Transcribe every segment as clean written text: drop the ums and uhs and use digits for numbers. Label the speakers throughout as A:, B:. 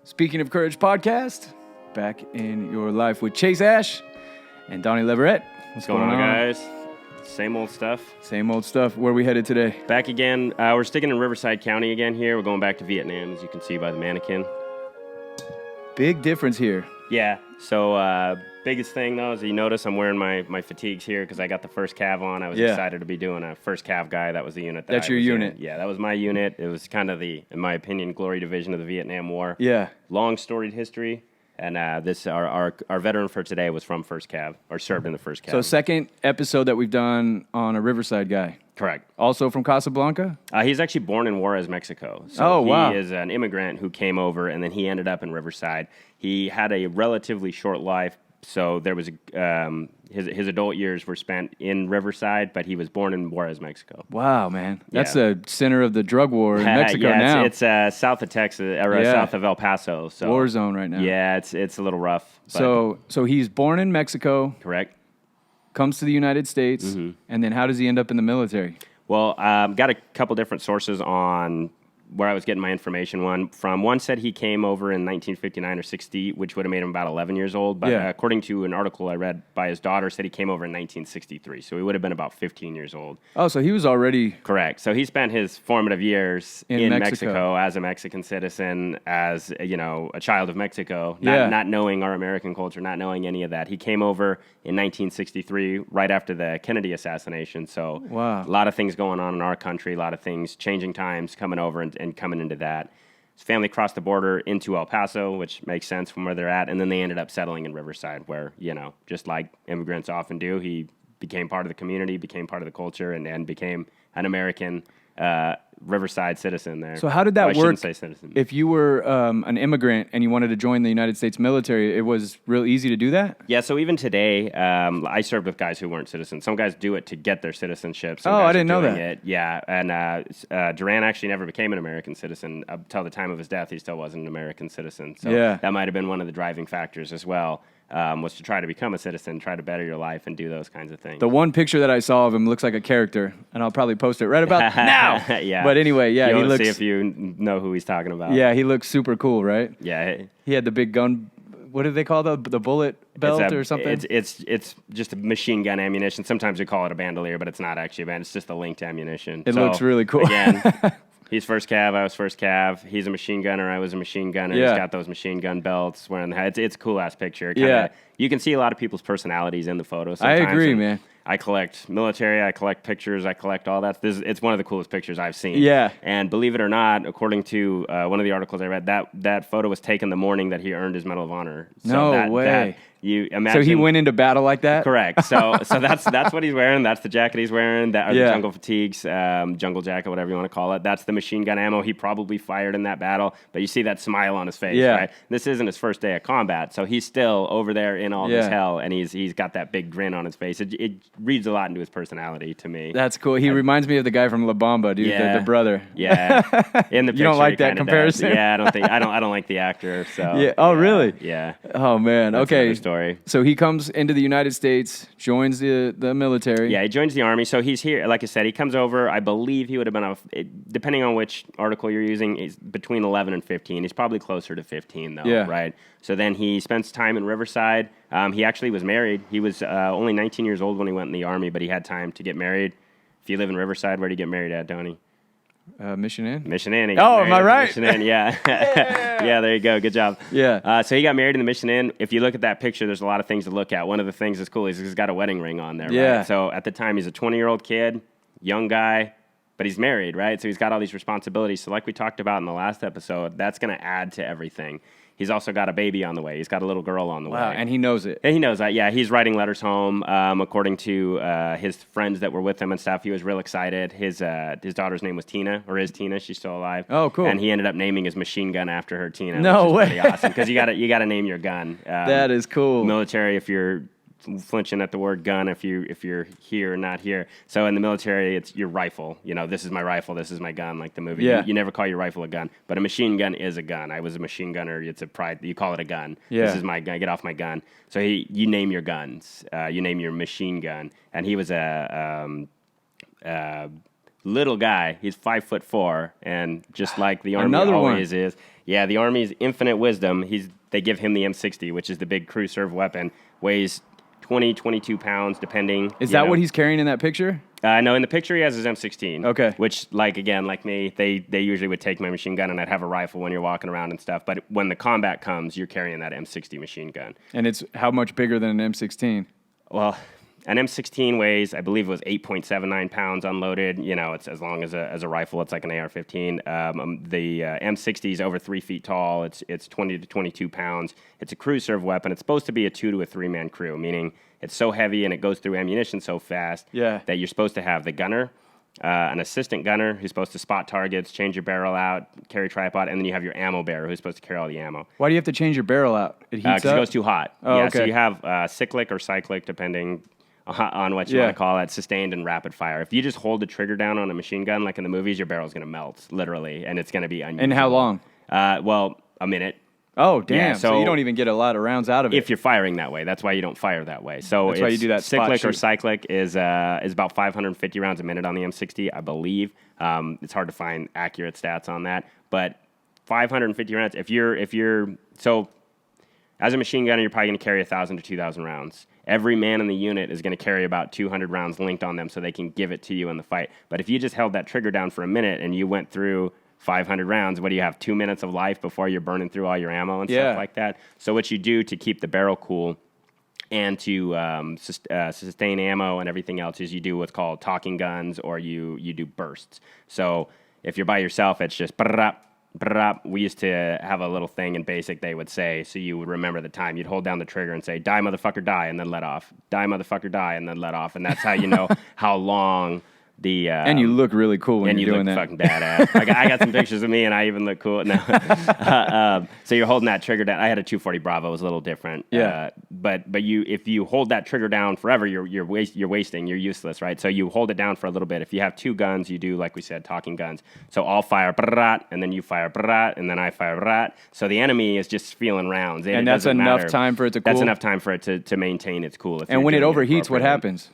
A: Speaking of Courage podcast, back in your life with Chase Ash and Donnie Leverett.
B: What's going on, guys? Same old stuff.
A: Same old stuff. Where are we headed today?
B: Back again. We're sticking in Riverside County again here. We're going back to Vietnam, as you can see by the mannequin.
A: Big difference here.
B: Yeah. So, biggest thing, though, is you notice I'm wearing my fatigues here because I got the first cav on. I was excited to be doing a first cav guy. That was the unit.
A: That's your unit?
B: Yeah, that was my unit. It was kind of the, in my opinion, glory division of the Vietnam War.
A: Yeah.
B: Long storied history. And our veteran for today was from First Cav, or served in the First Cav.
A: So second episode that we've done on a Riverside guy.
B: Correct.
A: Also from Casablanca?
B: He's actually born in Juarez, Mexico. So
A: wow.
B: He is an immigrant who came over, and then he ended up in Riverside. He had a relatively short life, so there was his adult years were spent in Riverside, but he was born in Juarez, Mexico.
A: Wow, man. That's the center of the drug war in Mexico now.
B: It's south of Texas, or south of El Paso. So
A: war zone right now.
B: Yeah, it's a little rough.
A: So he's born in Mexico.
B: Correct.
A: Comes to the United States, and then how does he end up in the military?
B: Well, got a couple different sources on where I was getting my information. One said he came over in 1959 or 60, which would have made him about 11 years old. But according to an article I read by his daughter, said he came over in 1963. So he would have been about 15 years old.
A: Oh, so he was already...
B: Correct. So he spent his formative years in Mexico as a Mexican citizen, as, a child of Mexico, not knowing our American culture, not knowing any of that. He came over in 1963, right after the Kennedy assassination. So a lot of things going on in our country, a lot of things, changing times, coming over and coming into that. His family crossed the border into El Paso, which makes sense from where they're at, and then they ended up settling in Riverside, where, just like immigrants often do, he became part of the community, became part of the culture, and became an American Riverside citizen there.
A: So how did that work?
B: I shouldn't say citizen.
A: If you were an immigrant and you wanted to join the United States military, it was real easy to do that?
B: Yeah, so even today, I served with guys who weren't citizens. Some guys do it to get their citizenship. Some
A: guys
B: I
A: didn't know that.
B: Yeah, and Duran actually never became an American citizen. Up till the time of his death, he still wasn't an American citizen. So that might have been one of the driving factors as well. Was to try to become a citizen, try to better your life, and do those kinds of things.
A: The one picture that I saw of him looks like a character, and I'll probably post it right about now.
B: Yeah.
A: But anyway, he looks...
B: see if you know who he's talking about.
A: Yeah, he looks super cool, right?
B: Yeah.
A: He had the big gun... What do they call the bullet belt or something?
B: It's just a machine gun ammunition. Sometimes we call it a bandolier, but it's not actually a band. It's just a linked ammunition.
A: It looks really cool.
B: Again, he's first cav, I was first cav. He's a machine gunner, I was a machine gunner. Yeah. He's got those machine gun belts wearing the hat. It's a cool-ass picture. You can see a lot of people's personalities in the photo sometimes.
A: I agree, man.
B: I collect military, I collect pictures, I collect all that. It's one of the coolest pictures I've seen.
A: Yeah.
B: And believe it or not, according to one of the articles I read, that photo was taken the morning that he earned his Medal of Honor.
A: So
B: no
A: way.
B: You imagine,
A: so he went into battle like that?
B: Correct. So that's what he's wearing. That's the jacket he's wearing. That are the jungle fatigues, jungle jacket, whatever you want to call it. That's the machine gun ammo he probably fired in that battle. But you see that smile on his face, right? This isn't his first day of combat, so he's still over there in all this hell, and he's got that big grin on his face. It reads a lot into his personality to me.
A: That's cool. He reminds me of the guy from La Bamba, dude, the brother.
B: Yeah. In the picture,
A: you don't like that comparison?
B: Does. Yeah, I don't like the actor. So
A: yeah. Oh, really?
B: Yeah.
A: Oh man.
B: That's
A: okay.
B: another story.
A: So he comes into the United States, joins the military.
B: Yeah, he joins the Army. So he's here. Like I said, he comes over. I believe he would have been, depending on which article you're using, he's between 11 and 15. He's probably closer to 15, though, right? So then he spends time in Riverside. He actually was married. He was only 19 years old when he went in the Army, but he had time to get married. If you live in Riverside, where do you get married at, Donnie?
A: Mission Inn.
B: Mission Inn.
A: Oh, am I right?
B: Mission Inn, yeah. Yeah, there you go. Good job.
A: Yeah.
B: So he got married in the Mission Inn. If you look at that picture, there's a lot of things to look at. One of the things that's cool is he's got a wedding ring on there, right? So at the time, he's a 20-year-old kid, young guy, but he's married, right? So he's got all these responsibilities. So like we talked about in the last episode, that's going to add to everything. He's also got a baby on the way. He's got a little girl on the way.
A: Wow, and he knows it.
B: And he knows that, yeah. He's writing letters home. According to his friends that were with him and stuff, he was real excited. His daughter's name was Tina, or is Tina. She's still alive.
A: Oh, cool.
B: And he ended up naming his machine gun after her, Tina.
A: No way.
B: Pretty awesome, because you gotta name your gun.
A: That is cool.
B: Military, if you're flinching at the word gun, if you're here or not here. So in the military, it's your rifle. This is my rifle. This is my gun. Like the movie.
A: Yeah.
B: You never call your rifle a gun, but a machine gun is a gun. I was a machine gunner. It's a pride. You call it a gun.
A: Yeah.
B: This is my gun. Get off my gun. So you name your guns. You name your machine gun, and he was a little guy. He's 5'4", and just like the Army
A: Another
B: always
A: one.
B: is. Yeah, the Army's infinite wisdom. They give him the M60, which is the big crew serve weapon. Weighs 20, 22 pounds, depending.
A: Is that what he's carrying in that picture?
B: No, in the picture he has his M16.
A: Okay.
B: Which, like me, they usually would take my machine gun, and I'd have a rifle when you're walking around and stuff. But when the combat comes, you're carrying that M60 machine gun.
A: And it's how much bigger than an M16?
B: Well, an M16 weighs, I believe it was 8.79 pounds unloaded. It's as long as a rifle. It's like an AR-15. The M60 is over 3 feet tall. It's 20 to 22 pounds. It's a crew serve weapon. It's supposed to be a 2 to a 3-man crew, meaning it's so heavy and it goes through ammunition so fast that you're supposed to have the gunner, an assistant gunner who's supposed to spot targets, change your barrel out, carry tripod, and then you have your ammo bearer who's supposed to carry all the ammo.
A: Why do you have to change your barrel out? It heats up?
B: Because it goes too hot.
A: Oh, okay.
B: So you have cyclic or cyclic, depending on what you want to call it, sustained and rapid fire. If you just hold the trigger down on a machine gun, like in the movies, your barrel's going to melt, literally, and it's going to be unusable.
A: And how long?
B: A minute.
A: Oh, damn.
B: Yeah,
A: so you don't even get a lot of rounds out of it.
B: If you're firing that way. That's why you don't fire that way. So
A: that's why you do that
B: cyclic or cyclic is about 550 rounds a minute on the M60, I believe. It's hard to find accurate stats on that, but 550 rounds. If you're so as a machine gunner, you're probably going to carry 1,000 to 2,000 rounds. Every man in the unit is going to carry about 200 rounds linked on them so they can give it to you in the fight. But if you just held that trigger down for a minute and you went through 500 rounds, what do you have, 2 minutes of life before you're burning through all your ammo and stuff like that? So what you do to keep the barrel cool and to sustain ammo and everything else is you do what's called talking guns, or you do bursts. So if you're by yourself, it's just we used to have a little thing in basic they would say, so you would remember the time. You'd hold down the trigger and say, die, motherfucker, die, and then let off. Die, motherfucker, die, and then let off. And that's how you know how long the...
A: and you look really cool when you're doing that.
B: And you look fucking badass. I got some pictures of me, and I even look cool. No. So you're holding that trigger down. I had a 240 Bravo. It was a little different.
A: Yeah.
B: But if you hold that trigger down forever, you're wasting. You're useless, right? So you hold it down for a little bit. If you have two guns, you do, like we said, talking guns. So I'll fire, and then you fire, and then I fire. So the enemy is just feeling rounds.
A: And that's enough time for it to cool?
B: That's enough time for it to maintain its cool.
A: And when it overheats, what happens?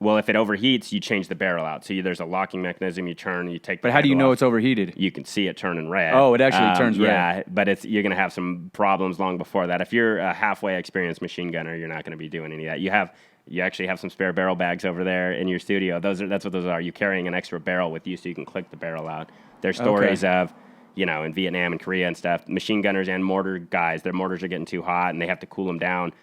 B: Well, if it overheats, you change the barrel out. So there's a locking mechanism. You turn, you take.
A: But how do you know it's overheated?
B: You can see it turning red.
A: Oh, it actually turns red.
B: Yeah, but you're going to have some problems long before that. If you're a halfway experienced machine gunner, you're not going to be doing any of that. You actually have some spare barrel bags over there in your studio. That's what those are. You're carrying an extra barrel with you so you can click the barrel out. There's stories of, in Vietnam and Korea and stuff, machine gunners and mortar guys, their mortars are getting too hot and they have to cool them down.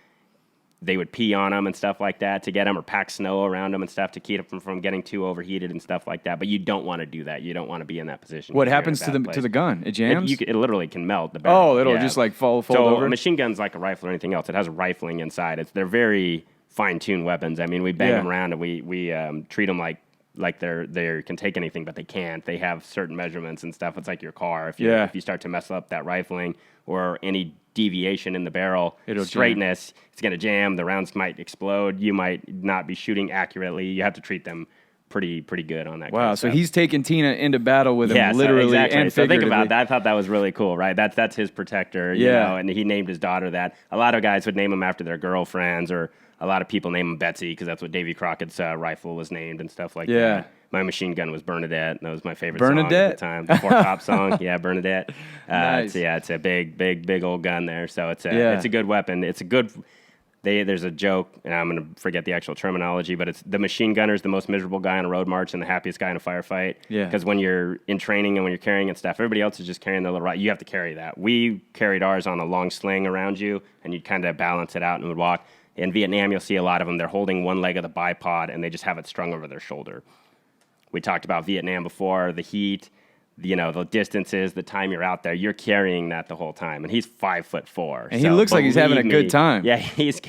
B: They would pee on them and stuff like that to get them, or pack snow around them and stuff to keep them from getting too overheated and stuff like that. But you don't want to do that. You don't want to be in that position.
A: What happens to the gun? It jams?
B: It literally can melt the barrel.
A: Oh, it'll just like fold over?
B: So a machine gun's like a rifle or anything else. It has rifling inside. They're very fine-tuned weapons. I mean, we bang them around and we treat them like they can take anything, but they can't. They have certain measurements and stuff. It's like your car. If you start to mess up that rifling or any deviation in the barrel straightness, it's going to jam. The rounds might explode. You might not be shooting accurately. You have to treat them pretty good on that.
A: Wow, so he's taking Tina into battle with him, literally and figuratively.
B: So think about that. I thought that was really cool, right? That's his protector, you know, and he named his daughter that. A lot of guys would name them after their girlfriends, or a lot of people name them Betsy because that's what Davy Crockett's rifle was named and stuff like that. My machine gun was Bernadette, and that was my favorite song at the time. The Four Cop song, Bernadette.
A: Nice.
B: It's a big old gun there. So it's a good weapon. It's a good. There's a joke, and I'm going to forget the actual terminology, but it's the machine gunner is the most miserable guy on a road march and the happiest guy in a firefight. Yeah. Because when you're in training and when you're carrying and stuff, everybody else is just carrying their little rifle. You have to carry that. We carried ours on a long sling around you, and you'd kind of balance it out and would walk. In Vietnam, you'll see a lot of them. They're holding one leg of the bipod, and they just have it strung over their shoulder. We talked about Vietnam before, the heat, the distances, the time you're out there. You're carrying that the whole time, and he's 5'4",
A: and he looks like he's having a good time.
B: Yeah, he's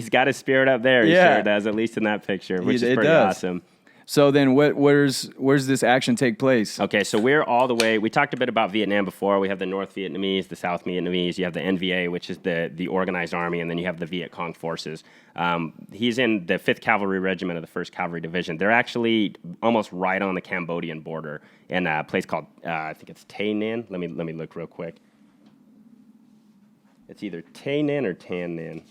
B: got his spirit up there. He sure does, at least in that picture, which is pretty awesome.
A: So then where's this action take place?
B: Okay, so we're all the way. We talked a bit about Vietnam before. We have the North Vietnamese, the South Vietnamese. You have the NVA, which is the organized army, and then you have the Viet Cong forces. He's in the 5th Cavalry Regiment of the 1st Cavalry Division. They're actually almost right on the Cambodian border in a place called, I think it's Tay Ninh. Let me look real quick. It's either Tay Ninh or Tan Ninh.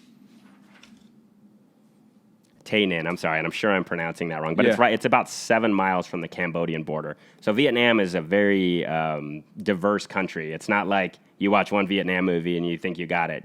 B: Tay Ninh, I'm sorry, and I'm sure I'm pronouncing that wrong, but it's right. It's about 7 miles from the Cambodian border. So Vietnam is a very diverse country. It's not like you watch one Vietnam movie and you think you got it.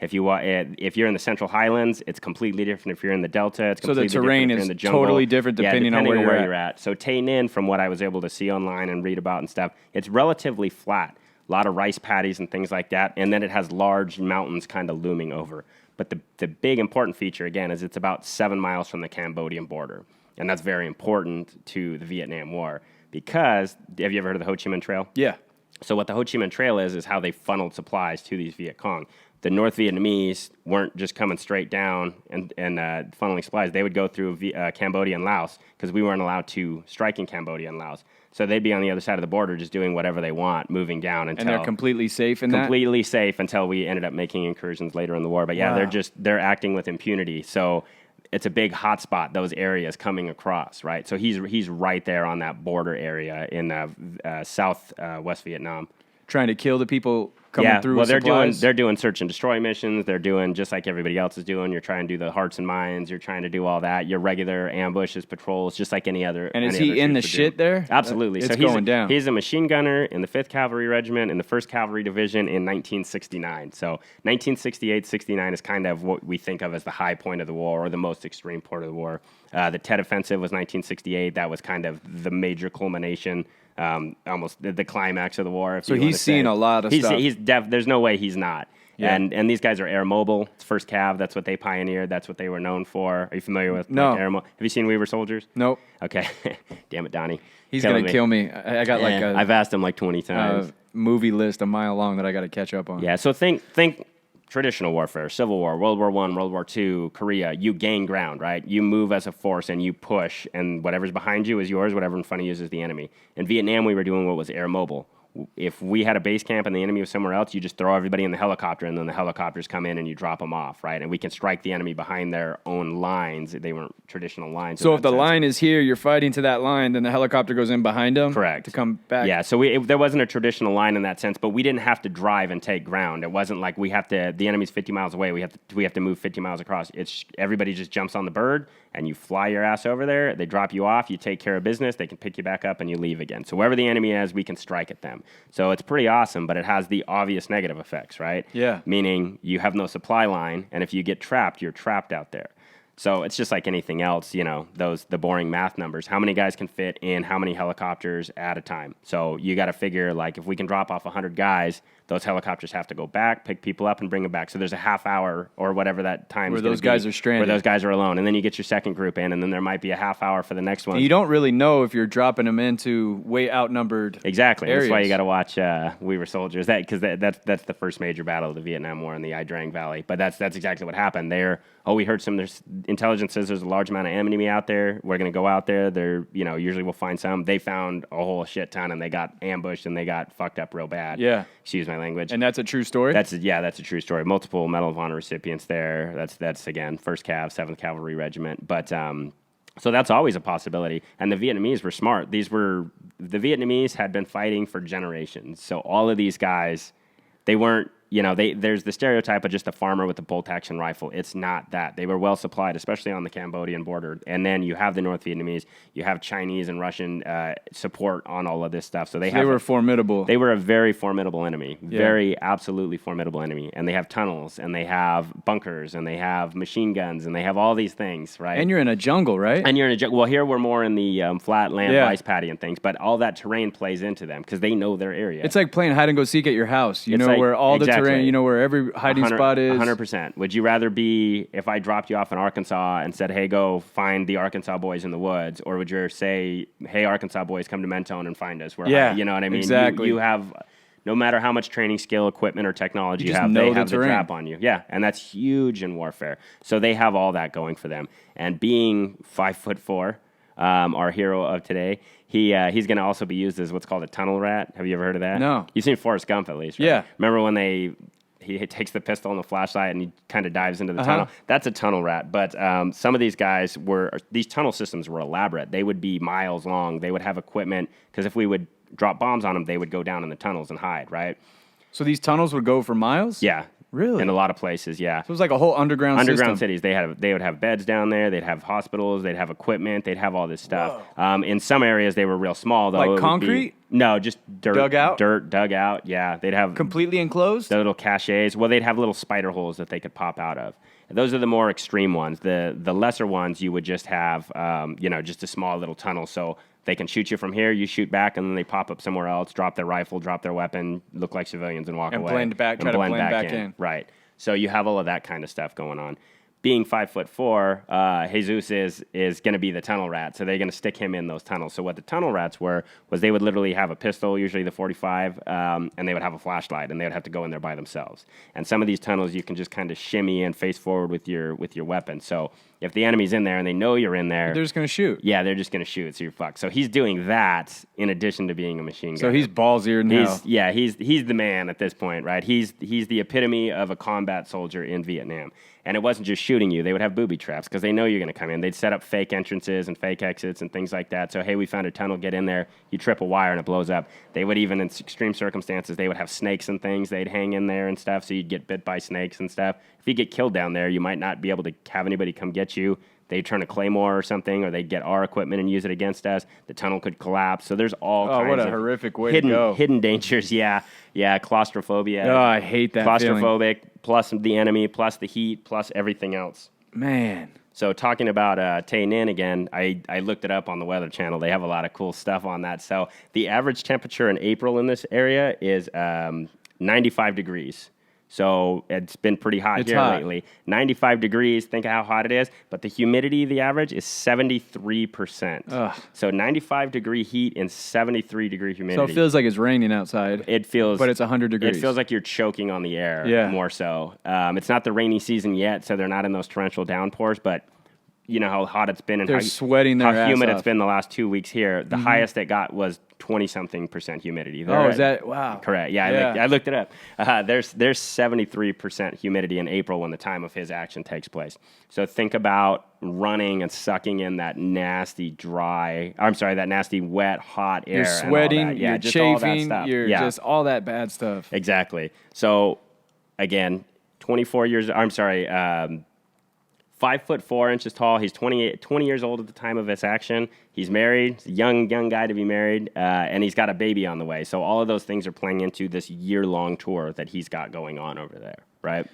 B: If you're in the Central Highlands, it's completely different. If you're in the Delta, it's completely different.
A: So the terrain is totally different depending on where you're at.
B: So Tay Ninh, from what I was able to see online and read about and stuff, it's relatively flat. A lot of rice paddies and things like that, and then it has large mountains kind of looming over. But the big important feature, again, is it's about 7 miles from the Cambodian border. And that's very important to the Vietnam War because, have you ever heard of the Ho Chi Minh Trail?
A: Yeah.
B: So what the Ho Chi Minh Trail is how they funneled supplies to these Viet Cong. The North Vietnamese weren't just coming straight down and funneling supplies. They would go through Cambodia and Laos because we weren't allowed to strike in Cambodia and Laos. So they'd be on the other side of the border just doing whatever they want, moving down until...
A: And they're completely safe in that?
B: Completely safe until we ended up making incursions later in the war. But yeah, wow. they're acting with impunity. So it's a big hotspot, those areas coming across, right? So he's right there on that border area in West Vietnam.
A: Trying to kill the people coming through with supplies?
B: They're doing search and destroy missions. They're doing just like everybody else is doing. You're trying to do the hearts and minds. You're trying to do all that. Your regular ambushes, patrolls, just like any other.
A: And is he in the shit there?
B: Absolutely.
A: It's going down.
B: He's a machine gunner in the 5th Cavalry Regiment in the 1st Cavalry Division in 1969. So 1968, 69 is kind of what we think of as the high point of the war or the most extreme part of the war. The Tet Offensive was 1968. That was kind of the major culmination. Almost the climax of the war.
A: So he's seen a lot of stuff.
B: There's no way he's not. Yeah. And these guys are air mobile. It's 1st Cav. That's what they pioneered. That's what they were known for. Are you familiar with air mobile? Have you seen We Were Soldiers?
A: Nope.
B: Okay. Damn it, Donnie.
A: He's going to kill me. I got
B: I've asked him like 20 times.
A: Movie list a mile long that I got to catch up on.
B: Yeah, so think traditional warfare, Civil War, World War I, World War II, Korea. You gain ground, right? You move as a force and you push, and whatever's behind you is yours, whatever in front of you is the enemy. In Vietnam, we were doing what was air mobile. If we had a base camp and the enemy was somewhere else, you just throw everybody in the helicopter, and then the helicopters come in and you drop them off, right? And we can strike the enemy behind their own lines. They weren't traditional lines.
A: So if the line is here, you're fighting to that line, then the helicopter goes in behind them?
B: Correct.
A: To come back?
B: Yeah, so there wasn't a traditional line in that sense, but we didn't have to drive and take ground. It wasn't like the enemy's 50 miles away, we have to move 50 miles across. Everybody just jumps on the bird, and you fly your ass over there. They drop you off. You take care of business. They can pick you back up, and you leave again. So wherever the enemy is, we can strike at them. So it's pretty awesome, but it has the obvious negative effects, right?
A: Yeah.
B: Meaning you have no supply line, and if you get trapped, you're trapped out there. So it's just like anything else, the boring math numbers. How many guys can fit in how many helicopters at a time? So you got to figure, like, if we can drop off 100 guys, those helicopters have to go back, pick people up, and bring them back. So there's a half hour or whatever that time
A: where those guys are stranded.
B: Where those guys are alone. And then you get your second group in, and then there might be a half hour for the next one.
A: And you don't really know if you're dropping them into way outnumbered
B: Exactly.
A: areas.
B: That's why you got to watch We Were Soldiers. Because that's the first major battle of the Vietnam War in the Ia Drang Valley. But that's exactly what happened. We heard there's intelligence says there's a large amount of enemy out there. We're going to go out there. Usually we'll find some. They found a whole shit ton, and they got ambushed, and they got fucked up real bad.
A: Yeah.
B: Excuse my language.
A: And that's a true story?
B: That's a true story. Multiple Medal of Honor recipients there. That's again, 1st Cav, 7th Cavalry Regiment. But so that's always a possibility. And the Vietnamese were smart. The Vietnamese had been fighting for generations. So all of these guys, they weren't, there's the stereotype of just a farmer with a bolt-action rifle. It's not that. They were well supplied, especially on the Cambodian border. And then you have the North Vietnamese, you have Chinese and Russian support on all of this stuff. So they
A: were formidable.
B: They were a very formidable enemy, very absolutely formidable enemy. And they have tunnels, and they have bunkers, and they have machine guns, and they have all these things, right?
A: And you're in a jungle, right?
B: And you're in a jungle. Well, here we're more in the flat land, rice paddy and things, but all that terrain plays into them because they know their area.
A: It's like playing hide and go seek at your house. Where all the terrain, where every hiding spot is.
B: 100%. Would you rather be, if I dropped you off in Arkansas and said, hey, go find the Arkansas boys in the woods, or would you say, hey, Arkansas boys, come to Mentone and find us? You know what I mean?
A: Exactly.
B: You have, no matter how much training, skill, equipment, or technology you have, they have the trap on you. Yeah, and that's huge in warfare. So they have all that going for them. And being 5'4", our hero of today, he's going to also be used as what's called a tunnel rat. Have you ever heard of that?
A: No.
B: You've seen Forrest Gump at least, right?
A: Yeah.
B: Remember when he takes the pistol and the flashlight and he kind of dives into the tunnel? That's a tunnel rat. But some of these guys these tunnel systems were elaborate. They would be miles long. They would have equipment, because if we would drop bombs on them, they would go down in the tunnels and hide, right?
A: So these tunnels would go for miles?
B: Yeah.
A: Really?
B: In a lot of places, yeah.
A: So it was like a whole underground system.
B: Cities. They would have beds down there. They'd have hospitals. They'd have equipment. They'd have all this stuff. In some areas, they were real small, though.
A: Like concrete?
B: No, just dirt.
A: Dug out?
B: Dirt dug out, yeah. They'd have...
A: Completely enclosed?
B: The little caches. Well, they'd have little spider holes that they could pop out of. And those are the more extreme ones. The lesser ones, you would just have, just a small little tunnel. So they can shoot you from here, you shoot back, and then they pop up somewhere else, drop their rifle, drop their weapon, look like civilians, and walk away.
A: Try to blend back in.
B: Right. So you have all of that kind of stuff going on. Being 5'4", Jesus is going to be the tunnel rat, so they're going to stick him in those tunnels. So what the tunnel rats were was they would literally have a pistol, usually the 45, and they would have a flashlight, and they would have to go in there by themselves. And some of these tunnels you can just kind of shimmy and face forward with your weapon. So if the enemy's in there and they know you're in there,
A: they're just going to shoot.
B: Yeah, they're just going to shoot, so you're fucked. So he's doing that in addition to being a machine gunner.
A: So he's ballsier now.
B: He's the man at this point, right? He's the epitome of a combat soldier in Vietnam. And it wasn't just shooting you. They would have booby traps because they know you're going to come in. They'd set up fake entrances and fake exits and things like that. So, hey, we found a tunnel, get in there. You trip a wire and it blows up. They would even, in extreme circumstances, they would have snakes and things. They'd hang in there and stuff, so you'd get bit by snakes and stuff. If you get killed down there, you might not be able to have anybody come get you. They'd turn a claymore or something, or they'd get our equipment and use it against us. The tunnel could collapse. So there's all kinds
A: what a
B: of
A: horrific way to go.
B: Hidden dangers, yeah. Claustrophobia.
A: Oh, I hate that
B: Claustrophobic, plus the enemy, plus the heat, plus everything else.
A: Man.
B: So talking about Tay Ninh again, I looked it up on the Weather Channel. They have a lot of cool stuff on that. So the average temperature in April in this area is 95 degrees. So it's been pretty hot lately. 95 degrees, think of how hot it is. But the humidity, the average, is 73%.
A: Ugh.
B: So 95-degree heat and 73-degree humidity.
A: So it feels like it's raining outside.
B: It feels...
A: But it's 100 degrees.
B: It feels like you're choking on the air more so. It's not the rainy season yet, so they're not in those torrential downpours, but... You know how hot it's been and
A: sweating their
B: how humid
A: ass
B: it's been the last 2 weeks here. The highest it got was 20-something% humidity.
A: Is that wow?
B: Correct. Yeah, I looked it up. There's 73% humidity in April when the time of his action takes place. So think about running and sucking in that nasty wet, hot air.
A: You're sweating. You're
B: just
A: chafing.
B: All that
A: you're just all that bad stuff.
B: Exactly. So again, 5'4" tall. He's 20 years old at the time of his action. He's married. He's a young guy to be married, and he's got a baby on the way. So all of those things are playing into this year-long tour that he's got going on over there, right?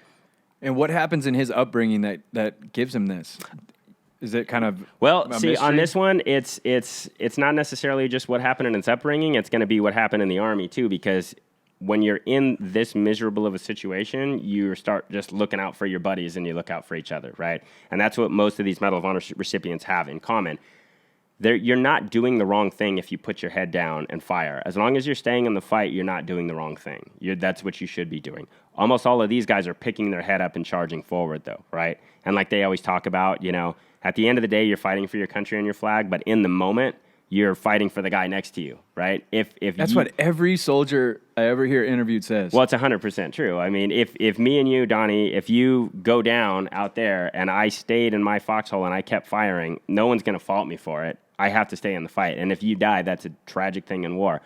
A: And what happens in his upbringing that gives him this? Is it kind of
B: mystery? On this one, it's not necessarily just what happened in his upbringing. It's going to be what happened in the Army too, because when you're in this miserable of a situation, you start just looking out for your buddies and you look out for each other, right? And that's what most of these Medal of Honor recipients have in common. You're not doing the wrong thing if you put your head down and fire. As long as you're staying in the fight, you're not doing the wrong thing. That's what you should be doing. Almost all of these guys are picking their head up and charging forward, though, right? And like they always talk about, at the end of the day, you're fighting for your country and your flag, but in the moment, you're fighting for the guy next to you, right? That's
A: what every soldier I ever hear interviewed says.
B: Well, it's 100% true. I mean, if me and you, Donnie, if you go down out there and I stayed in my foxhole and I kept firing, no one's going to fault me for it. I have to stay in the fight. And if you die, that's a tragic thing in war.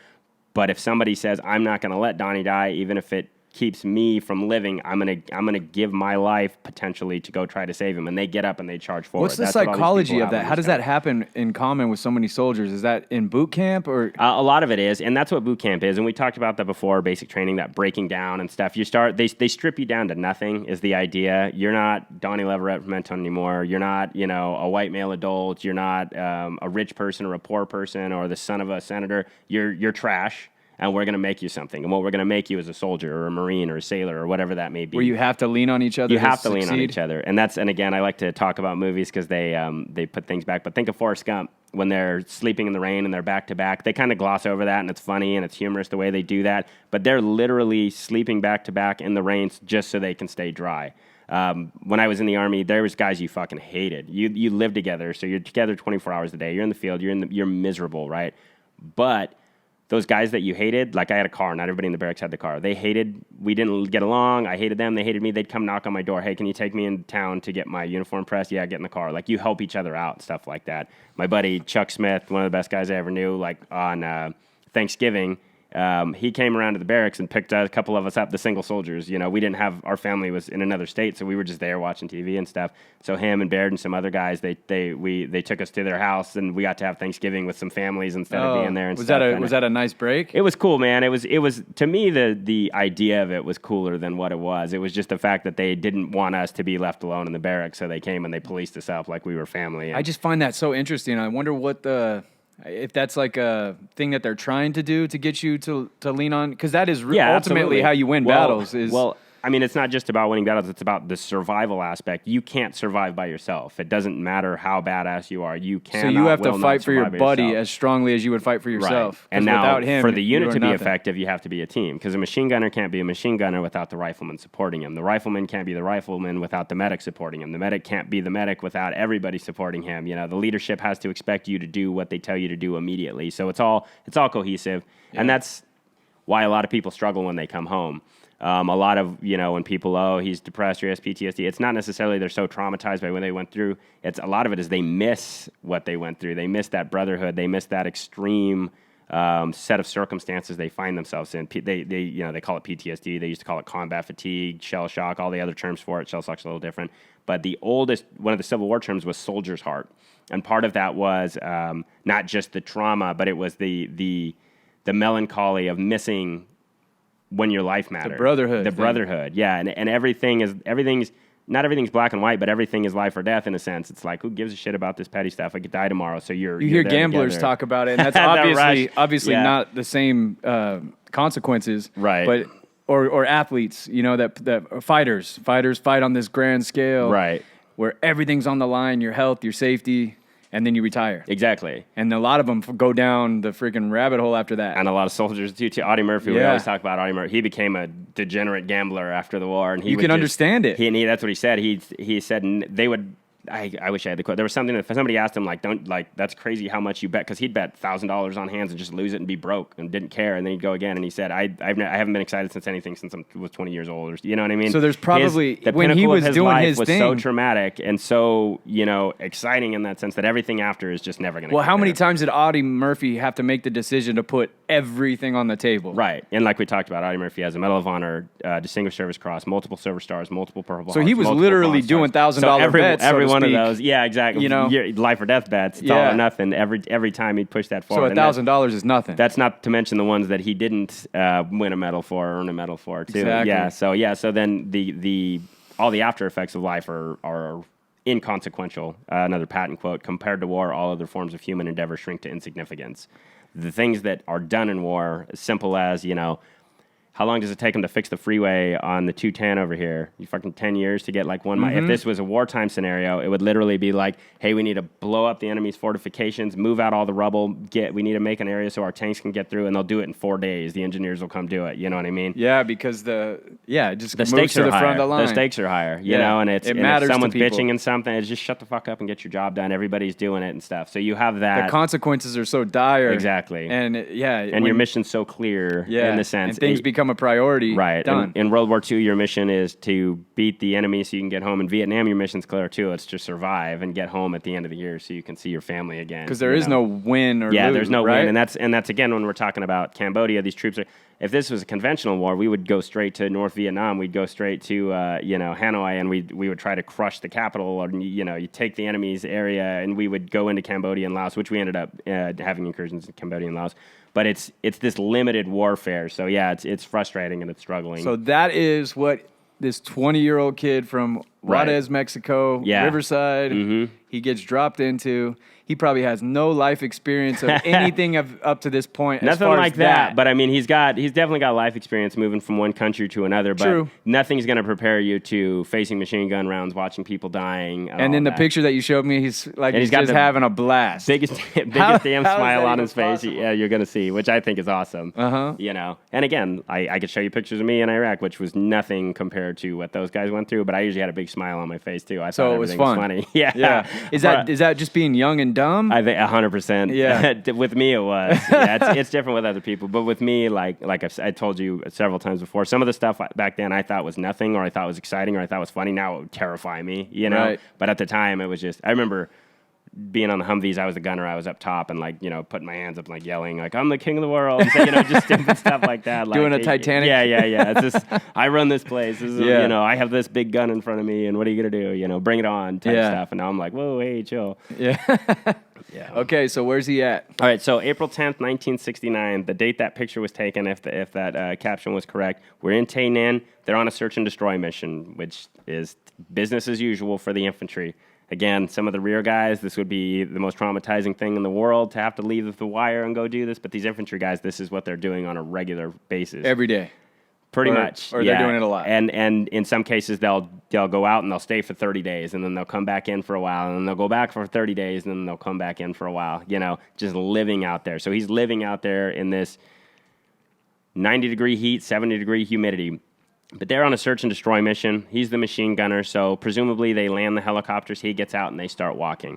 B: But if somebody says, I'm not going to let Donnie die, even if it keeps me from living, I'm gonna give my life potentially to go try to save him, and they get up and they charge forward.
A: What's the psychology of that? How does that happen in common with so many soldiers? Is that in boot camp or?
B: A lot of it is, and that's what boot camp is. And we talked about that before, basic training, that breaking down and stuff. They strip you down to nothing is the idea. You're not Donnie Leverett from Menton anymore. You're not a white male adult. You're not a rich person or a poor person or the son of a senator. You're trash. And we're going to make you something. And what we're going to make you is a soldier or a Marine or a sailor or whatever that may be.
A: Where you have to lean on each other.
B: You have to lean on each other. And again, I like to talk about movies because they put things back. But think of Forrest Gump when they're sleeping in the rain and they're back to back. They kind of gloss over that, and it's funny and it's humorous the way they do that. But they're literally sleeping back to back in the rain just so they can stay dry. When I was in the Army, there was guys you fucking hated. You live together, so you're together 24 hours a day. You're in the field. You're miserable, right? But those guys that you hated, like I had a car, not everybody in the barracks had the car. We didn't get along. I hated them. They hated me. They'd come knock on my door. Hey, can you take me into town to get my uniform pressed? Yeah, get in the car. Like, you help each other out, stuff like that. My buddy Chuck Smith, one of the best guys I ever knew, like on Thanksgiving, He came around to the barracks and picked a couple of us up, the single soldiers. You know, we didn't have, our family was in another state, so we were just there watching TV and stuff. So him and Baird and some other guys, they took us to their house, and we got to have Thanksgiving with some families instead of being there. And
A: was that a nice break?
B: It was cool, man. It was to me, the idea of it was cooler than what it was. It was just the fact that they didn't want us to be left alone in the barracks, so they came and they policed us up like we were family.
A: I just find that so interesting. I wonder if that's like a thing that they're trying to do to get you to lean on, because that is ultimately
B: absolutely.
A: how you win battles.
B: Well, I mean, it's not just about winning battles. It's about the survival aspect. You can't survive by yourself. It doesn't matter how badass you are. You cannot.
A: So you have to fight for your buddy
B: yourself.
A: as strongly as you would fight for yourself.
B: Right. And now,
A: without him,
B: for the unit to be effective, you have to be a team. Because a machine gunner can't be a machine gunner without the rifleman supporting him. The rifleman can't be the rifleman without the medic supporting him. The medic can't be the medic without everybody supporting him. You know, the leadership has to expect you to do what they tell you to do immediately. So it's all cohesive, and that's why a lot of people struggle when they come home. A lot of, when people, he's depressed or he has PTSD, it's not necessarily they're so traumatized by what they went through. A lot of it is they miss what they went through. They miss that brotherhood. They miss that extreme set of circumstances they find themselves in. They call it PTSD. They used to call it combat fatigue, shell shock, all the other terms for it. Shell shock's a little different. But one of the Civil War terms was soldier's heart. And part of that was not just the trauma, but it was the melancholy of missing when your life mattered.
A: The brotherhood,
B: yeah. And everything's not everything's black and white, but everything is life or death in a sense. It's like, who gives a shit about this petty stuff? I could die tomorrow, so you
A: hear gamblers talk about it, and that's obviously not the same consequences,
B: right?
A: But or athletes, that fighters fight on this grand scale,
B: right?
A: Where everything's on the line, your health, your safety. And then you retire.
B: Exactly.
A: And a lot of them go down the freaking rabbit hole after that.
B: And a lot of soldiers too. Audie Murphy, we always talk about Audie Murphy. He became a degenerate gambler after the war. And
A: you can understand it.
B: That's what he said. He said they would... I wish I had the quote. There was something that somebody asked him, that's crazy how much you bet, because he'd bet $1,000 on hands and just lose it and be broke and didn't care, and then he'd go again. And he said, I haven't been excited since I was 20 years old. Or, you know what I mean?
A: So there's probably
B: when he was doing his thing, was so traumatic and so exciting in that sense that everything after is just never going to.
A: Well, how many times did Audie Murphy have to make the decision to put everything on the table?
B: Right, and like we talked about, Audie Murphy has a Medal of Honor, Distinguished Service Cross, multiple Silver Stars, multiple Purple Hearts.
A: So he was literally doing $1,000 bets.
B: Every one of those, yeah. Exactly. Life or death bets. It's all or nothing. Every time he'd push that forward.
A: So $1,000 is nothing.
B: That's not to mention the ones that he didn't win a medal for or earn a medal for too.
A: Exactly.
B: So then the all the after effects of life are inconsequential. Another patent quote: compared to war, all other forms of human endeavor shrink to insignificance. The things that are done in war, as simple as how long does it take them to fix the freeway on the 210 over here? You fucking 10 years to get like 1 mile. If this was a wartime scenario, it would literally be like, hey, we need to blow up the enemy's fortifications, move out all the rubble, we need to make an area so our tanks can get through, and they'll do it in 4 days. The engineers will come do it. You know what I mean?
A: Yeah, because the
B: stakes
A: to
B: are
A: the
B: higher.
A: front of the line.
B: The stakes are higher, you know, and
A: it matters
B: if someone's
A: to people.
B: bitching and something, it's just shut the fuck up and get your job done. Everybody's doing it and stuff. So you have that.
A: The consequences are so dire.
B: Exactly.
A: And
B: your mission's so clear in the sense.
A: And things become a priority.
B: Right. In World War II, your mission is to beat the enemy so you can get home. In Vietnam, your mission's clear too. It's to survive and get home at the end of the year so you can see your family again.
A: Because there is no win or lose,
B: there's no
A: right?
B: win. And that's again when we're talking about Cambodia, these troops are... If this was a conventional war, we would go straight to North Vietnam. We'd go straight to Hanoi, and we would try to crush the capital, or you take the enemy's area, and we would go into Cambodia and Laos, which we ended up having incursions in Cambodia and Laos. But it's this limited warfare, so it's frustrating and it's struggling.
A: So that is what this 20-year-old kid from Juarez, Mexico, Riverside, he gets dropped into. He probably has no life experience of anything up to this point.
B: Nothing like that. But I mean, he's definitely got life experience moving from one country to another. But
A: True.
B: Nothing's going to prepare you to facing machine gun rounds, watching people dying.
A: And in the picture that you showed me, he's just having a blast.
B: Biggest damn smile on his face. Yeah, you're going to see, which I think is awesome. And again, I could show you pictures of me in Iraq, which was nothing compared to what those guys went through. But I usually had a big smile on my face too. I thought
A: it was
B: everything
A: fun.
B: Was funny. Yeah.
A: Is that just being young and dumb?
B: I think 100%.
A: Yeah.
B: With me, it was. Yeah, it's different with other people, but with me, like I told you several times before, some of the stuff back then I thought was nothing, or I thought was exciting, or I thought was funny. Now it would terrify me, Right. But at the time, it was just. I remember being on the Humvees, I was the gunner. I was up top and like, putting my hands up, like yelling, like I'm the king of the world. So, just stupid stuff like that. Like,
A: doing a Titanic.
B: Yeah. It's just, I run this place. This is, I have this big gun in front of me, and what are you gonna do? Bring it on type stuff. And now I'm like, whoa, hey, chill.
A: Yeah. Yeah. Okay, so where's he at?
B: All right, so April 10th, 1969, the date that picture was taken, if that caption was correct. We're in Tay Ninh. They're on a search and destroy mission, which is business as usual for the infantry. Again, some of the rear guys, this would be the most traumatizing thing in the world to have to leave the wire and go do this. But these infantry guys, this is what they're doing on a regular basis.
A: Every day.
B: Pretty much.
A: Or they're doing it a lot.
B: And in some cases, they'll go out and they'll stay for 30 days, and then they'll come back in for a while, and then they'll go back for 30 days, and then they'll come back in for a while, just living out there. So he's living out there in this 90-degree heat, 70-degree humidity. But they're on a search and destroy mission. He's the machine gunner, so presumably they land the helicopters. He gets out and they start walking.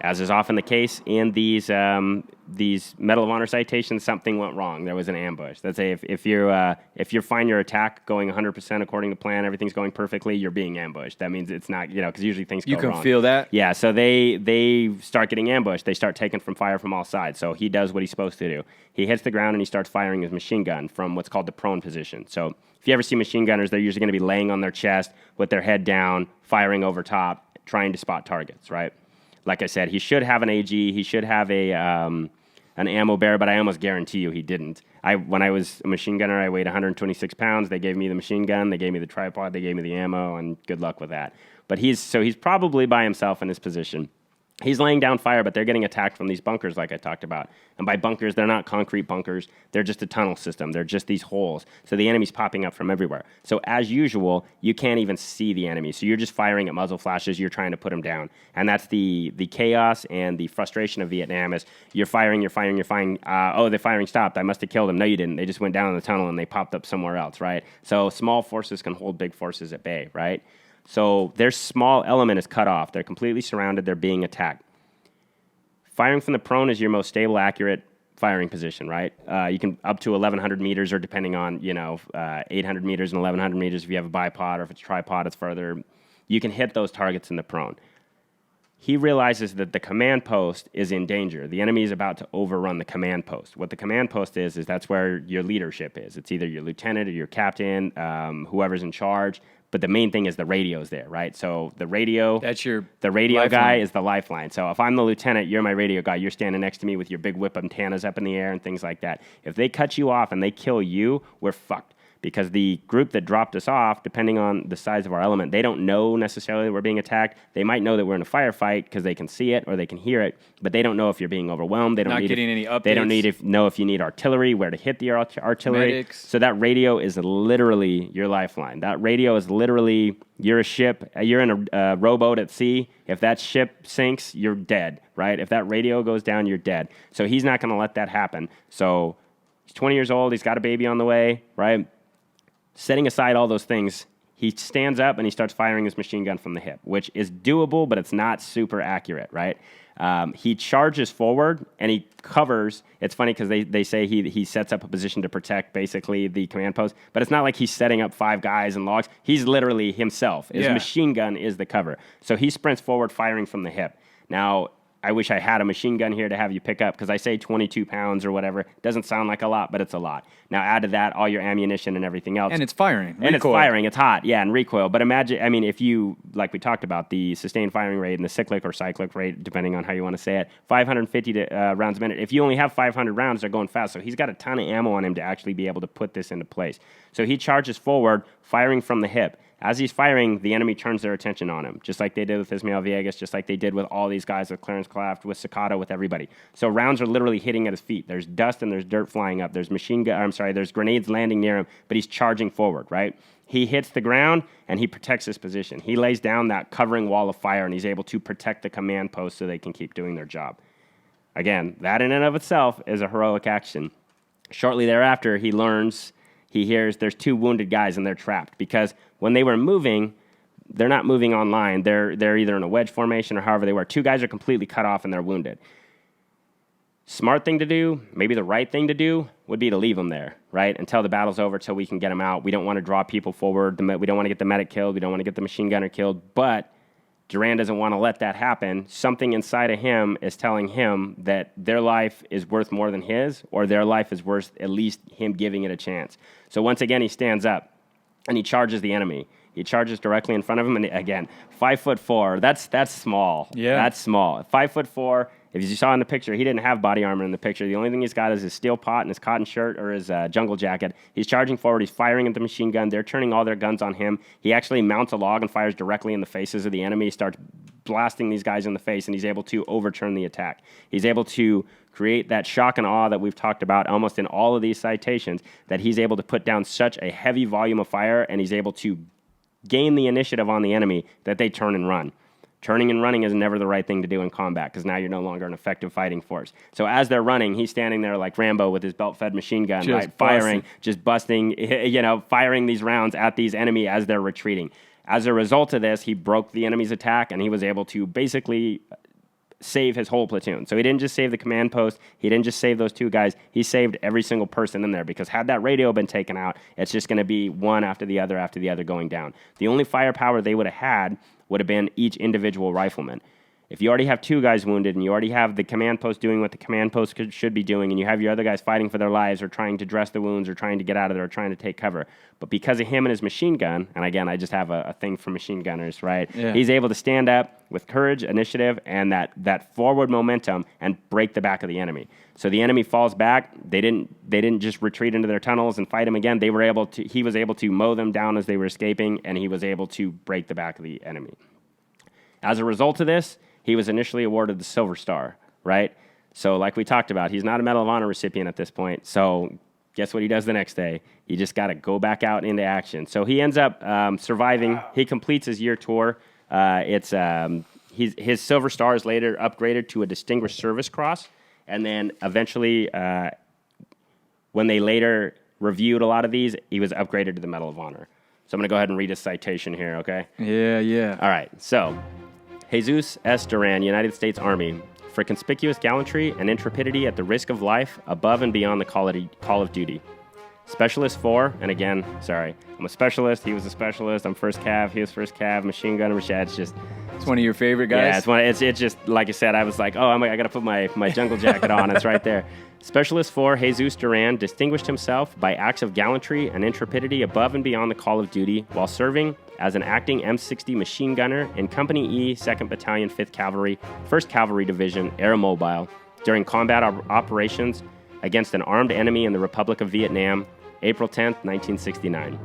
B: As is often the case in these Medal of Honor citations, something went wrong. There was an ambush. Let's say if you find your attack going 100% according to plan, everything's going perfectly, you're being ambushed. That means it's not, because usually things go wrong.
A: You can feel that?
B: Yeah, so they start getting ambushed. They start taking fire from all sides. So he does what he's supposed to do. He hits the ground and he starts firing his machine gun from what's called the prone position. So if you ever see machine gunners, they're usually going to be laying on their chest with their head down, firing over top, trying to spot targets, right? Like I said, he should have an AG. He should have an ammo bearer, but I almost guarantee you he didn't. When I was a machine gunner, I weighed 126 pounds. They gave me the machine gun. They gave me the tripod. They gave me the ammo, and good luck with that. But he's probably by himself in his position. He's laying down fire, but they're getting attacked from these bunkers like I talked about. And by bunkers, they're not concrete bunkers. They're just a tunnel system. They're just these holes. So the enemy's popping up from everywhere. So as usual, you can't even see the enemy. So you're just firing at muzzle flashes. You're trying to put them down. And that's the chaos and the frustration of Vietnam is you're firing. Oh, the firing stopped. I must have killed them. No, you didn't. They just went down in the tunnel and they popped up somewhere else, right? So small forces can hold big forces at bay, right? So their small element is cut off. They're completely surrounded. They're being attacked. Firing from the prone is your most stable, accurate firing position, right? You can up to 1,100 meters, or depending on 800 meters and 1,100 meters. If you have a bipod, or if it's tripod, it's further. You can hit those targets in the prone. He realizes that the command post is in danger. The enemy is about to overrun the command post. What the command post is that's where your leadership is. It's either your lieutenant or your captain, whoever's in charge. But the main thing is the radio's there, right? So the radio, the radio lifeline. Guy is the lifeline. So if I'm the lieutenant, you're my radio guy. You're standing next to me with your big whip antennas up in the air and things like that. If they cut you off and they kill you, we're fucked. Because the group that dropped us off, depending on the size of our element, they don't know necessarily that we're being attacked. They might know that we're in a firefight because they can see it or they can hear it, but they don't know if you're being overwhelmed. They don't need
A: any updates.
B: They don't need to know if you need artillery, where to hit the artillery.
A: Medics.
B: So that radio is literally your lifeline. That radio is literally, you're a ship, you're in a rowboat at sea. If that ship sinks, you're dead, right? If that radio goes down, you're dead. So he's not going to let that happen. So he's 20 years old. He's got a baby on the way, right? Setting aside all those things, he stands up and he starts firing his machine gun from the hip, which is doable, but it's not super accurate, right? He charges forward and he covers. It's funny because they say he sets up a position to protect basically the command post, but it's not like he's setting up 5 guys and logs. He's literally himself. His machine gun is the cover. So he sprints forward firing from the hip. Now, I wish I had a machine gun here to have you pick up because I say 22 pounds or whatever. Doesn't sound like a lot, but it's a lot. Now add to that all your ammunition and everything else.
A: And it's firing.
B: And it's firing. It's hot. Yeah, and recoil. But imagine, if you, like we talked about, the sustained firing rate and the cyclic or cyclic rate, depending on how you want to say it, 550 rounds a minute. If you only have 500 rounds, they're going fast. So he's got a ton of ammo on him to actually be able to put this into place. So he charges forward, firing from the hip. As he's firing, the enemy turns their attention on him, just like they did with Ismael Villegas, just like they did with all these guys, with Clarence Claft, with Sakata, with everybody. So rounds are literally hitting at his feet. There's dust and there's dirt flying up. There's there's grenades landing near him, but he's charging forward, right? He hits the ground and he protects his position. He lays down that covering wall of fire and he's able to protect the command post so they can keep doing their job. Again, that in and of itself is a heroic action. Shortly thereafter, he hears there's 2 wounded guys and they're trapped because when they were moving, they're not moving on line. They're either in a wedge formation or however they were. 2 guys are completely cut off and they're wounded. Smart thing to do, maybe the right thing to do, would be to leave them there, right? Until the battle's over, till we can get them out. We don't want to draw people forward. We don't want to get the medic killed. We don't want to get the machine gunner killed. But Duran doesn't want to let that happen. Something inside of him is telling him that their life is worth more than his, or their life is worth at least him giving it a chance. So once again, he stands up and he charges the enemy. He charges directly in front of him, and again, 5'4". That's small.
A: Yeah,
B: that's small. 5'4". If you saw in the picture, he didn't have body armor in the picture. The only thing he's got is his steel pot and his cotton shirt or his jungle jacket. He's charging forward. He's firing at the machine gun. They're turning all their guns on him. He actually mounts a log and fires directly in the faces of the enemy. He starts blasting these guys in the face, and he's able to overturn the attack. He's able to create that shock and awe that we've talked about almost in all of these citations, that he's able to put down such a heavy volume of fire, and he's able to gain the initiative on the enemy that they turn and run. Turning and running is never the right thing to do in combat because now you're no longer an effective fighting force. So as they're running, he's standing there like Rambo with his belt-fed machine gun, right, firing, just busting, firing these rounds at these enemy as they're retreating. As a result of this, he broke the enemy's attack, and he was able to basically save his whole platoon. So he didn't just save the command post. He didn't just save those two guys. He saved every single person in there, because had that radio been taken out, it's just going to be one after the other going down. The only firepower they would have had would have been each individual rifleman. If you already have two guys wounded and you already have the command post doing what the command post should be doing, and you have your other guys fighting for their lives or trying to dress the wounds or trying to get out of there or trying to take cover, but because of him and his machine gun, and again, I just have a thing for machine gunners, right? Yeah. He's able to stand up with courage, initiative, and that forward momentum and break the back of the enemy. So the enemy falls back. They didn't just retreat into their tunnels and fight him again. He was able to mow them down as they were escaping, and he was able to break the back of the enemy. As a result of this, he was initially awarded the Silver Star, right? So like we talked about, he's not a Medal of Honor recipient at this point. So guess what he does the next day? He just got to go back out into action. So he ends up surviving. Wow. He completes his year tour. His Silver Star is later upgraded to a Distinguished Service Cross. And then eventually, when they later reviewed a lot of these, he was upgraded to the Medal of Honor. So I'm going to go ahead and read his citation here, okay?
A: Yeah.
B: All right, so Jesus S. Duran, United States Army, for conspicuous gallantry and intrepidity at the risk of life above and beyond the call of duty. Specialist 4, and again, sorry, I'm a specialist, he was a specialist, I'm first cav, he was first cav, machine gunner, it's just...
A: It's one of your favorite guys?
B: Yeah, it's just, like I said, I was like, I got to put my jungle jacket on, it's right there. Specialist 4, Jesus Duran, distinguished himself by acts of gallantry and intrepidity above and beyond the call of duty while serving as an acting M60 machine gunner in Company E, 2nd Battalion, 5th Cavalry, 1st Cavalry Division, Aeromobile, during combat operations against an armed enemy in the Republic of Vietnam, April 10th, 1969.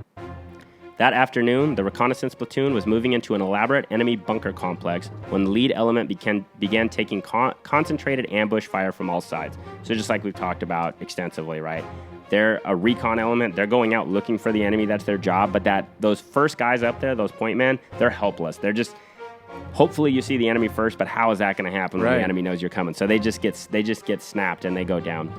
B: That afternoon, the reconnaissance platoon was moving into an elaborate enemy bunker complex when the lead element began taking concentrated ambush fire from all sides. So just like we've talked about extensively, right? They're a recon element. They're going out looking for the enemy. That's their job. But those first guys up there, those point men, they're helpless. They're just... Hopefully you see the enemy first, but how is that going to happen when the enemy knows you're coming? So they just get snapped and they go down.